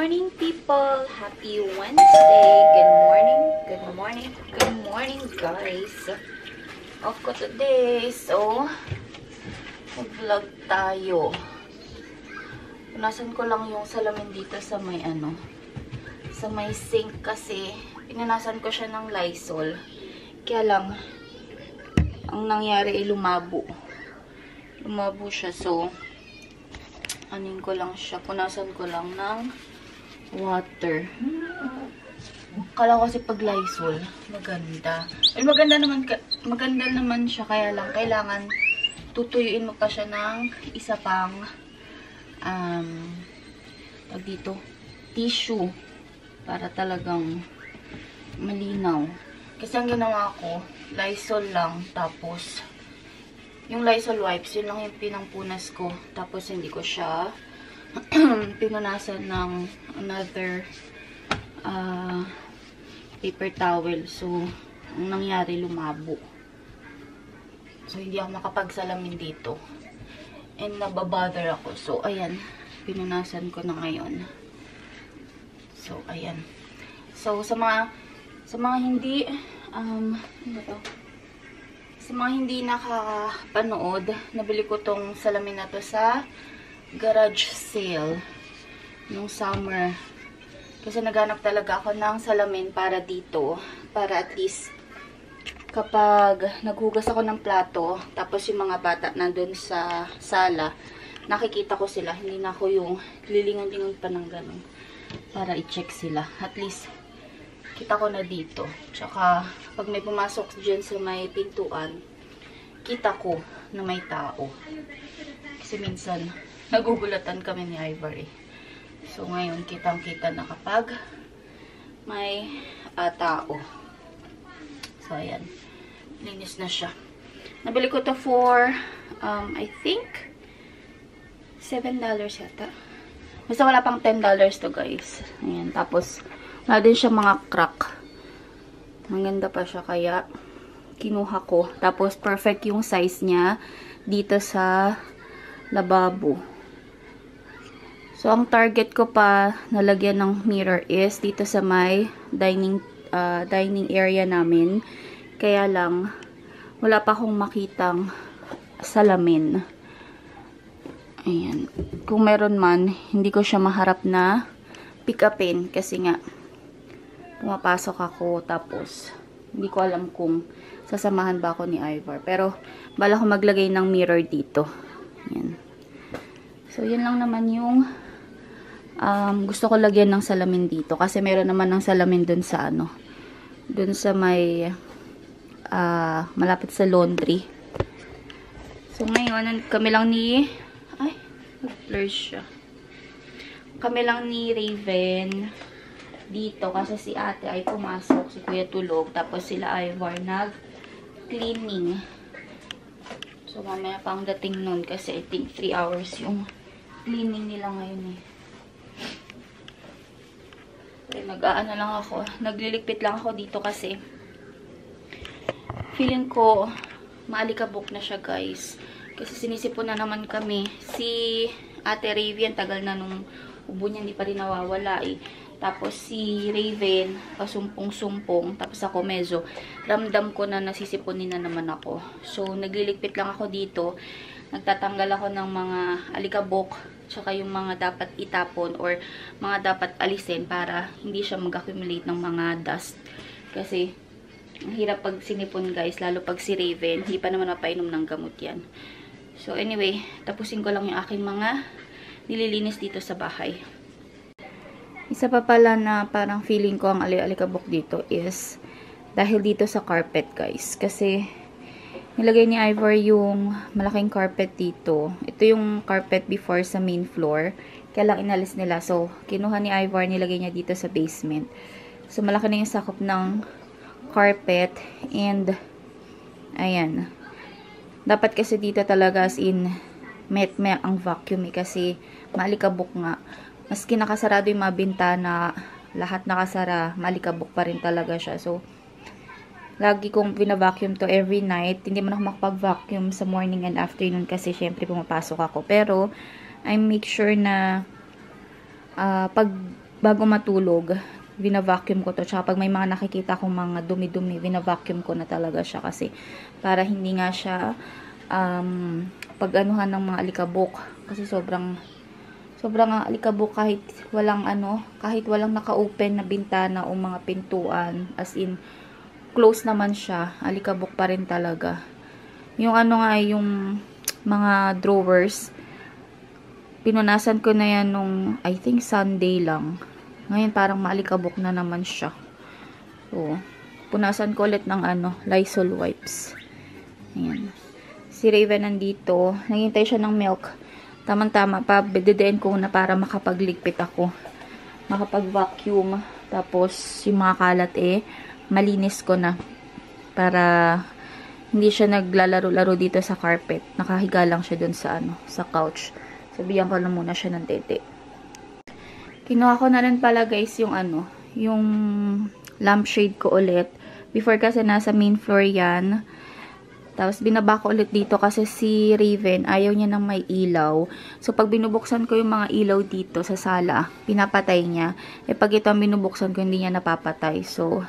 morning, people! Happy Wednesday! Good morning! Good morning! Good morning, guys! Off ko today. So, mag-vlog tayo. Punasan ko lang yung salamin dito sa may sa may sink kasi pinunasan ko siya ng Lysol. Kaya lang, ang nangyari ay lumabo. Lumabo siya. So, anin ko lang siya. Punasan ko lang ng water. Kala ko kasi pag Lysol, maganda. Ay, maganda naman siya. Kaya lang, kailangan tutuyuin mo pa siya ng isa pang tag dito, tissue. Para talagang malinaw. Kasi ang ginawa ko, Lysol lang. Tapos, yung Lysol wipes, yun lang yung pinampunas ko. Tapos, hindi ko siya pinunasan ng another paper towel. So, ang nangyari, lumabo. So, hindi ako makapagsalamin dito. And, nababother ako. So, ayan. Pinunasan ko na ngayon. So, ayan. So, sa mga hindi, ano to? Sa mga hindi nakapanood, nabili ko tong salamin na to sa garage sale nung summer. Kasi naghanap talaga ako ng salamin para dito. Para at least kapag naghugas ako ng plato, tapos yung mga bata nandun sa sala, nakikita ko sila. Hindi na ako yung lilingon-lingon pa ng ganun. Para i-check sila. At least, kita ko na dito. Tsaka, pag may pumasok dyan sa may pintuan, kita ko na may tao. Kasi minsan, nagugulatan kami ni Ivar eh. So, ngayon, kitang-kita na kapag may tao. So, ayan. Linis na siya. Nabili ko to for, I think, $7 yata. Basta wala pang $10 to, guys. Ayan. Tapos, wala din siya mga crack. Maganda pa siya, kaya kinuha ko. Tapos, perfect yung size niya dito sa lababo. So, ang target ko pa nalagyan ng mirror is dito sa may dining area namin. Kaya lang, wala pa akong makitang salamin. Ayan. Kung meron man, hindi ko siya maharap na pick upin. Kasi nga, pumapasok ako. Tapos, hindi ko alam kung sasamahan ba ako ni Ivar. Pero, bala ko maglagay ng mirror dito. Ayan. So, yun lang naman yung gusto ko lagyan ng salamin dito. Kasi meron naman ng salamin dun sa dun sa may malapit sa laundry. So, ngayon, kami lang ni blur siya. Kami lang ni Raven dito kasi si ate ay pumasok, si kuya tulog, tapos sila Ivar nag-cleaning. So, mamaya pa ang dating nun kasi I think 3 hours yung cleaning nila ngayon eh. So, nag-aano lang ako, nagliligpit lang ako dito kasi feeling ko maalikabok na siya, guys. Kasi sinisipon na naman kami. Si Ate Raven, tagal na nung ubo niya, hindi pa rin nawawala eh. Tapos si Raven, pasumpong-sumpong. Tapos ako medyo, ramdam ko na nasisiponin na naman ako. So, nagliligpit lang ako dito. Nagtatanggal ako ng mga alikabok, tsaka yung mga dapat itapon or mga dapat alisin para hindi siya mag-accumulate ng mga dust. Kasi, ang hirap pag sinipon, guys, lalo pag si Raven, hindi pa naman mapainom ng gamot yan. So, anyway, tapusin ko lang yung aking mga nililinis dito sa bahay. Isa pa pala na parang feeling ko ang alikabok dito is dahil dito sa carpet, guys. Kasi, nilagay ni Ivar yung malaking carpet dito. Ito yung carpet before sa main floor. Kaya lang inalis nila. So, kinuha ni Ivar, nilagay niya dito sa basement. So, malaki na yung sakop ng carpet. And, ayan. Dapat kasi dito talaga as in met ang vacuum eh, kasi maalikabok nga. Maski nakasarado yung mga bintana, lahat nakasara, maalikabok pa rin talaga siya. So, lagi kong bina-vacuum to every night. Hindi man ako makapag-vacuum sa morning and afternoon kasi syempre pumapasok ako. Pero, I make sure na pag bago matulog, vina-vacuum ko to. Tsaka pag may mga nakikita kong mga dumi-dumi, vina-vacuum ko na talaga siya kasi para hindi nga siya pag-anuhan ng mga alikabok. Kasi sobrang alikabok kahit walang naka-open na bintana o mga pintuan, as in close naman siya, alikabok pa rin talaga. Yung yung mga drawers, pinunasan ko na yan nung I think Sunday lang. Ngayon parang maalikabok na naman siya. So punasan ko ulit ng Lysol wipes. Ayan. Si Raven nandito, naghintay siya ng milk. Tamang-tama pa, bededein ko na para makapagligpit ako. Makapag-vacuum. Tapos, yung mga kalat malinis ko na. Para hindi siya naglalaro-laro dito sa carpet. Nakahiga lang siya dun sa sa couch. Sabihan ko na muna siya ng tete. Kinuha ko na rin pala guys yung yung lampshade ko ulit. Before kasi nasa main floor yan. Tapos, binaba ko ulit dito kasi si Raven, ayaw niya ng may ilaw. So, pag binubuksan ko yung mga ilaw dito sa sala, pinapatay niya. Pag ito ang binubuksan ko, hindi niya napapatay. So,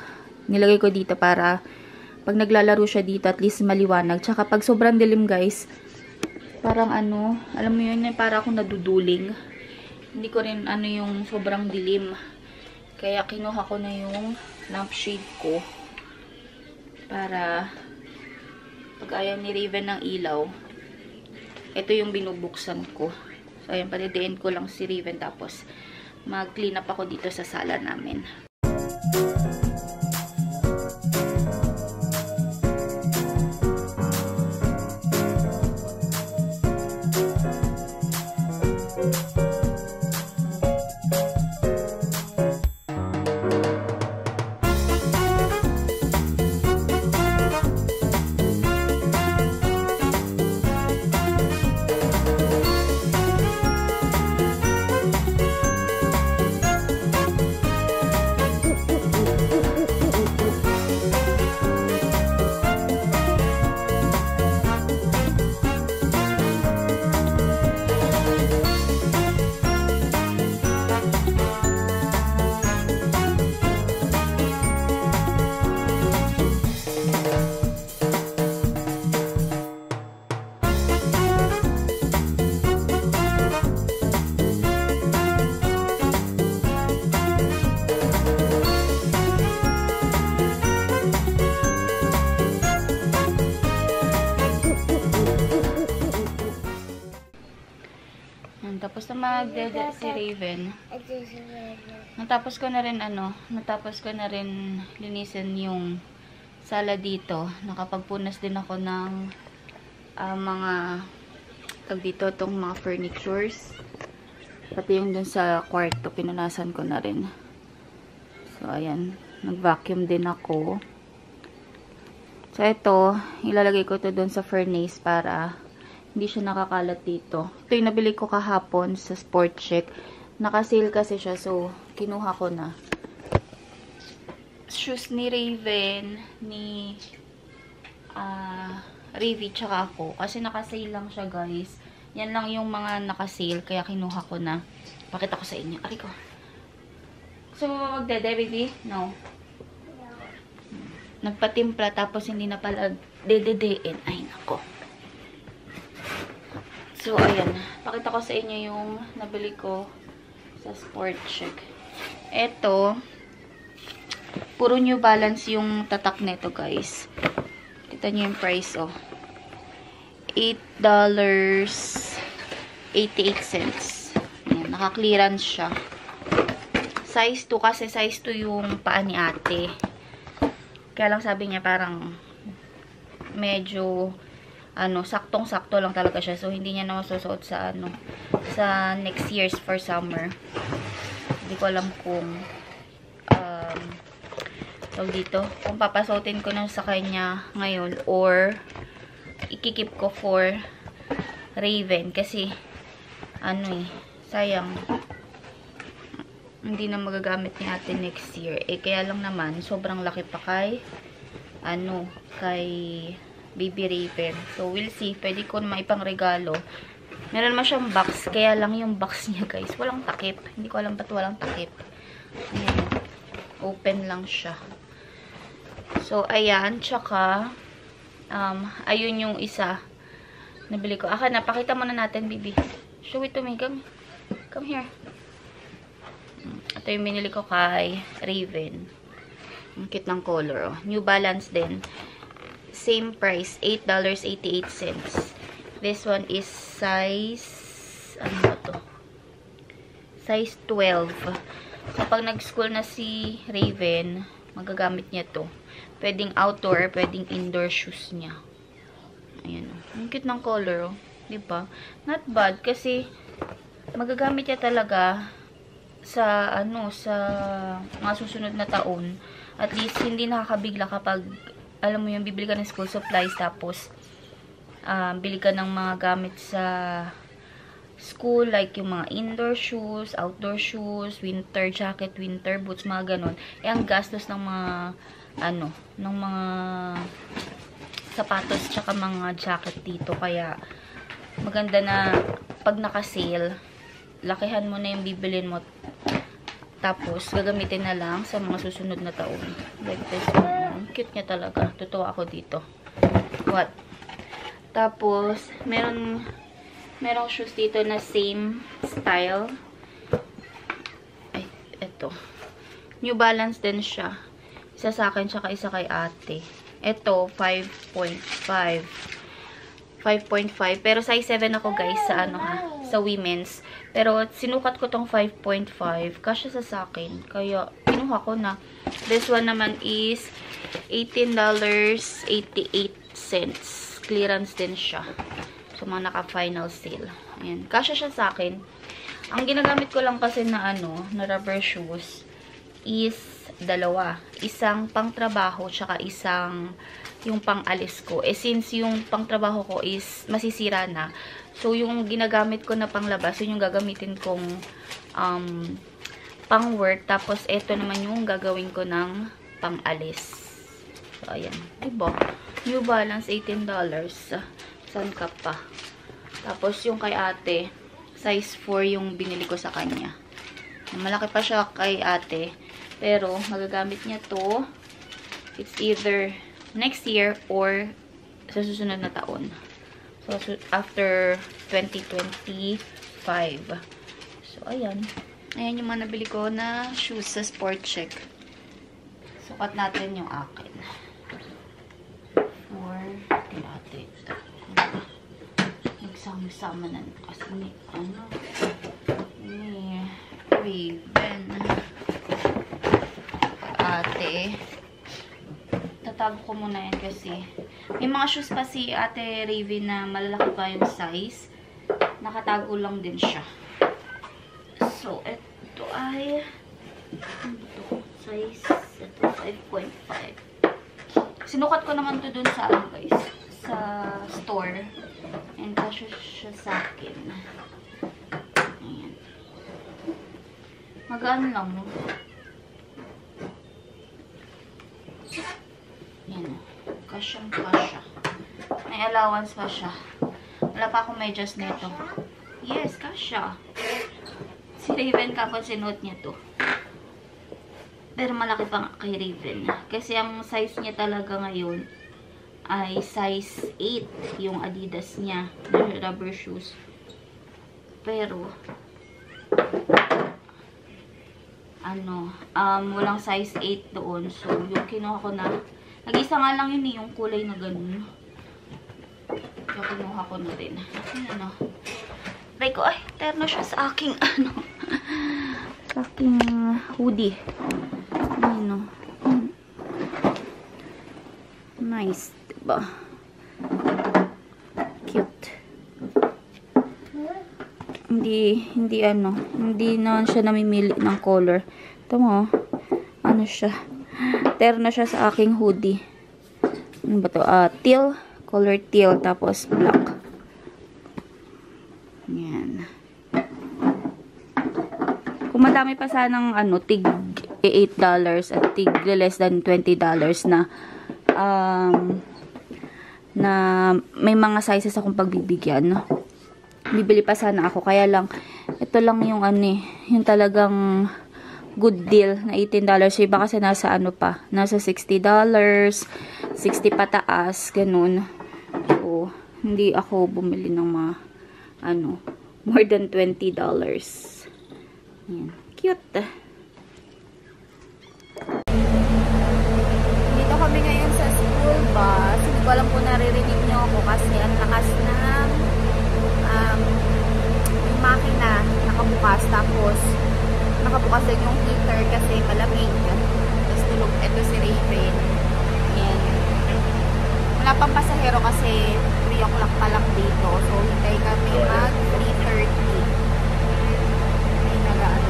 nilagay ko dito para pag naglalaro siya dito, at least maliwanag. Tsaka, pag sobrang dilim, guys, parang alam mo yun, para akong naduduling. Hindi ko rin yung sobrang dilim. Kaya, kinuha ko na yung lampshade ko para pag ayaw ni Raven ng ilaw, ito yung binubuksan ko. So, ayan, padidiin ko lang si Raven tapos mag-clean up ako dito sa sala namin. Tapos na magdede si Raven. Natapos ko na rin linisin yung sala dito. Nakapagpunas din ako ng mga tong mga furnitures. Pati yung dun sa kwarto, pinunasan ko na rin. So, ayan. Nag-vacuum din ako. So, ito, ilalagay ko to dun sa furnace para hindi siya nakakalat dito. Ito yung nabili ko kahapon sa Sport Check. Naka-sale kasi siya, so kinuha ko na. Shoes ni Raven, ni Ravi, tsaka ako. Kasi naka-sale lang siya, guys. Yan lang yung mga naka-sale, kaya kinuha ko na. Pakita ko sa inyo. Ari ko. So, magdede, baby? No. Nagpatimpla, tapos hindi na pala dededein. Ay, nako. So, ayan. Pakita ko sa inyo yung nabili ko sa Sport Check. Ito, puro New Balance yung tatak nito, guys. Kita nyo yung price, oh. $8.88. Ayan, naka-clearance siya. Size 2 kasi size 2 yung paa ni ate. Kaya lang sabi niya parang medyo saktong-sakto lang talaga siya. So, hindi niya na masusuot sa sa next year's for summer. Hindi ko alam kung dito, kung papasutin ko na sa kanya ngayon or ikikip ko for Raven. Kasi, sayang. Hindi na magagamit ni ate next year. Kaya lang naman, sobrang laki pa kay Baby Raven. So, we'll see. Pwede ko naman ipang regalo. Meron naman siyang box. Kaya lang yung box niya, guys, walang takip. Hindi ko alam ba't walang takip. Ayan. Open lang siya. So, ayan. Tsaka, ayun yung isa. Nabili ko. Napakita muna natin, baby. Show it to me. Come here. Ito yung binili ko kay Raven. Ang cute ng color, oh. New Balance din. Same price, $8.88. This one is size, ano ba to? Size 12. So, pag nag-school na si Raven, magagamit niya to. Pwedeng outdoor, pwedeng indoor shoes niya. Ayan, oh. Ang cute ng color, oh. Diba? Not bad, kasi magagamit niya talaga sa sa mga susunod na taon. At least hindi nakakabigla kapag alam mo yung bibili ka ng school supplies tapos bili ka ng mga gamit sa school, like yung mga indoor shoes, outdoor shoes, winter jacket, winter boots, mga ganon. Ang gastos ng mga ng mga sapatos tsaka mga jacket dito, kaya maganda na pag naka-sale, lakihan mo na yung bibilin mo. Tapos, gagamitin na lang sa mga susunod na taon. Like this one. Cute niya talaga. Tutuwa ako dito. What? Tapos, merong shoes dito na same style. Ay, eto. New Balance din siya. Isa sa akin, tsaka isa kay ate. Eto, 5.5. 5.5. Pero size 7 ako, guys, sa sa women's. Pero sinukat ko tong 5.5. Kasya sa akin. Kaya kinuha ko na. This one naman is $18.88. Clearance din siya. So, mga naka-final sale. Ayan. Kasya siya sa akin. Ang ginagamit ko lang kasi na na rubber shoes is dalawa. Isang pang trabaho, tsaka isang yung pang-alis ko. Since yung pang-trabaho ko is masisira na, so yung ginagamit ko na panglabas, yun yung gagamitin kong pang-work. Tapos, eto naman yung gagawin ko ng pang-alis. So, ayan. Diba? New Balance, $18. Saan ka pa? Tapos, yung kay ate, size 4 yung binili ko sa kanya. Malaki pa siya kay ate. Pero, magagamit niya to. It's either next year or sa susunod na taon. So, after 2025. So, ayan. Ayan yung mga nabili ko na shoes sa Sport Check. Sukat natin yung akin. For ate. Nagsama-sama na kasi ni Raven. Ate. Tatago ko muna yan kasi may mga shoes pa si ate Raven na malalaki pa yung size. Nakatago lang din siya. So, ito ay size, ito 5.5. Sinukat ko naman to dun sa guys, sa store. And kasya siya sa akin. Ayan. Magaan lang, no? Ayan. Kasyang-kasya. May allowance pa siya. Wala pa akong medyas nito. Yes, kasya. Si Raven kapag sinuot niya to. Pero malaki pa kay Raven. Kasi ang size niya talaga ngayon ay size 8 yung Adidas niya. Rubber shoes. Pero walang size 8 doon. So, yung kinuha ko na, nag-isa nga lang yun yung kulay na ganun. So, kinuha ko na rin. Like ko, ay, terno siya sa aking, sa aking hoodie. Nice, diba? Cute. Hindi na siya namimili ng color. Ito mo, siya. Terno siya sa aking hoodie. Ano ba to? Teal. Color teal. Tapos black. Yan. Kung madami pa sanang tig $8 at tig less than $20 na may mga sizes akong pagbibigyan. Bibili pa sana ako. Kaya lang, ito lang yung yung talagang good deal na $18. So, iba kasi nasa ano pa, nasa $60, 60 pataas, ganun. So, hindi ako bumili ng mga, ano, more than $20. Ayan. Cute. Dito kami ngayon sa school bus. Hindi ko alam kung naririnig nyo ako kasi ang lakas ng yung makina nakabukas. Tapos, nakabukas din yung heater kasi malamig. Tapos tulog. Ito si Raven. Ayan. Wala pang pasahero kasi 3 o'clock pa lang dito. So, hintay kami mag 3:30.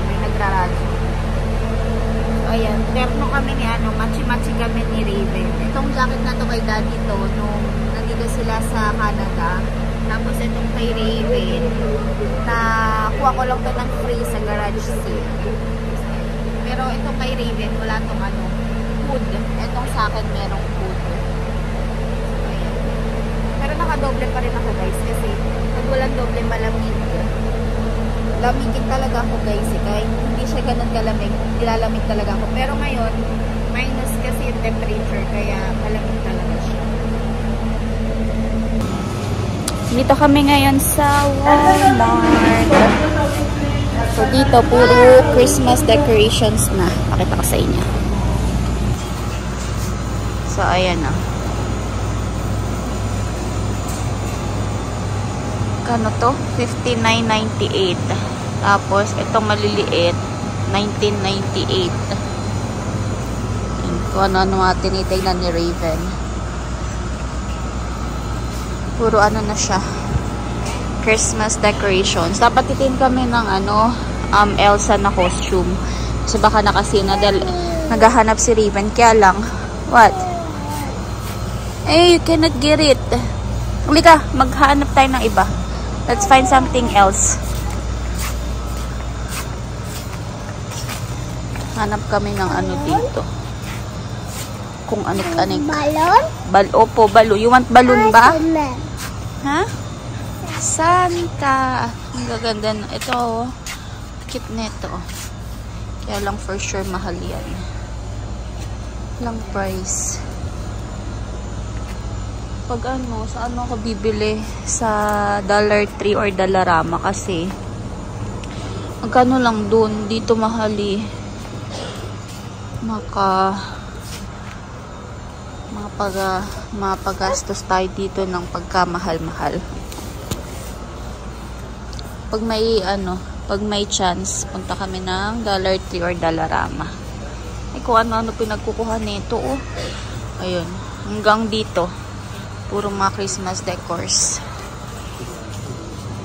May nagraradyo. So, ayan. Terno kami ni machi-machi kami ni Raven. Itong jacket na to kay daddy to nung nandito sila sa Canada. Tapos itong kay Raven na kuha ko lang to ng free sa garage sale. Pero itong kay Raven wala tong hood. Itong sa akin merong hood. So, ayan. Pero nakadoble pa rin ako guys kasi pag walang doble malamig. Lamigin talaga ako guys kahit hindi siya ganun kalamig, nilalamig talaga ako. Pero ngayon, minus kasi yung temperature kaya malamig talaga siya. Dito kami ngayon sa Walmart. So dito puro Christmas decorations na. Pakita ko sa inyo. So ayan na. Kano to? $59.98. Tapos, itong maliliit, $19.98. Kung ano-ano nga tinitignan ni Raven. Puro ano na siya. Christmas decorations. Dapat titin kami ng Elsa na costume. Kasi baka nakasina dahil naghahanap si Raven. Kaya lang, what? Eh, you cannot get it. Halika, maghanap tayo ng iba. Let's find something else. Hanap kami ng dito. Kung anik-anik. Balon? Opo, balon. You want balon ba? Ha? Santa. Ang gaganda na. Ito, cute nito. Kaya lang for sure mahal yan. Lang price. Pag saan ako bibili? Sa $3 or Dollarama kasi magkano lang dun, dito mahali. Mapagastos tayo dito ng pagkamahal-mahal. Pag may chance, punta kami ng $3 or Dollarama. Ay, kung ano-ano pinagkukuha nito, oh. Ayun, hanggang dito. Puro mga Christmas decors.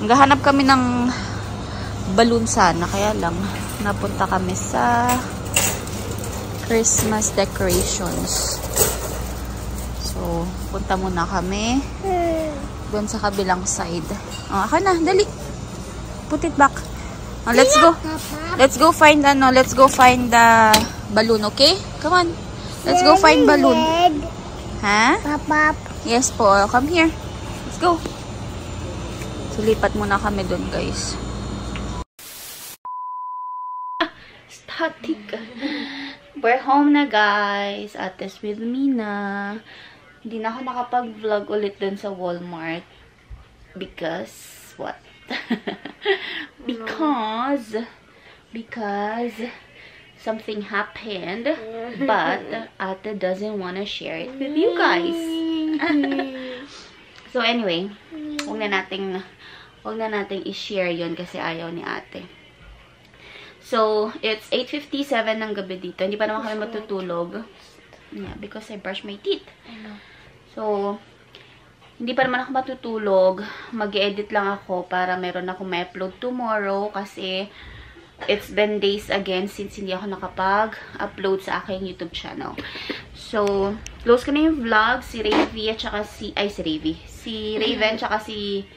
Naghahanap kami ng balloon sana. Kaya lang, napunta kami sa Christmas decorations. So, punta muna kami doon sa kabilang side. Aka na, dali. Put it back. Let's go. Let's go find the balloon, okay? Come on. Let's go find balloon. Ha? Papa. Yes po. Come here. Let's go. So, lipat muna kami dun, guys. Static. We're home na, guys. Ates with me na. Hindi na ako nakapag-vlog ulit dun sa Walmart. Because, what? Because something happened, but Ate doesn't want to share it with you guys. So anyway, huwag na nating i-share yun kasi ayaw ni Ate. So, it's 8:57 ng gabi dito. Hindi pa naman kami matutulog. Yeah, because I brush my teeth. So, hindi pa naman ako matutulog. Mag-edit lang ako para meron akong ma-upload tomorrow kasi it's been days again since hindi ako nakapag-upload sa aking YouTube channel. So, close ko na yung vlog. Si Raven tsaka si Raven tsaka si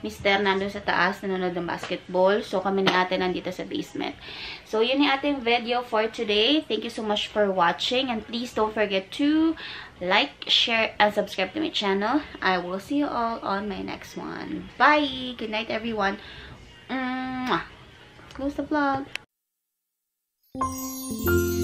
Mr. nandun sa taas, nanonood ng basketball. So, kami ni Ate nandito sa basement. So, yun yung ating video for today. Thank you so much for watching. And please don't forget to like, share, and subscribe to my channel. I will see you all on my next one. Bye! Good night, everyone. Close the vlog. Bye!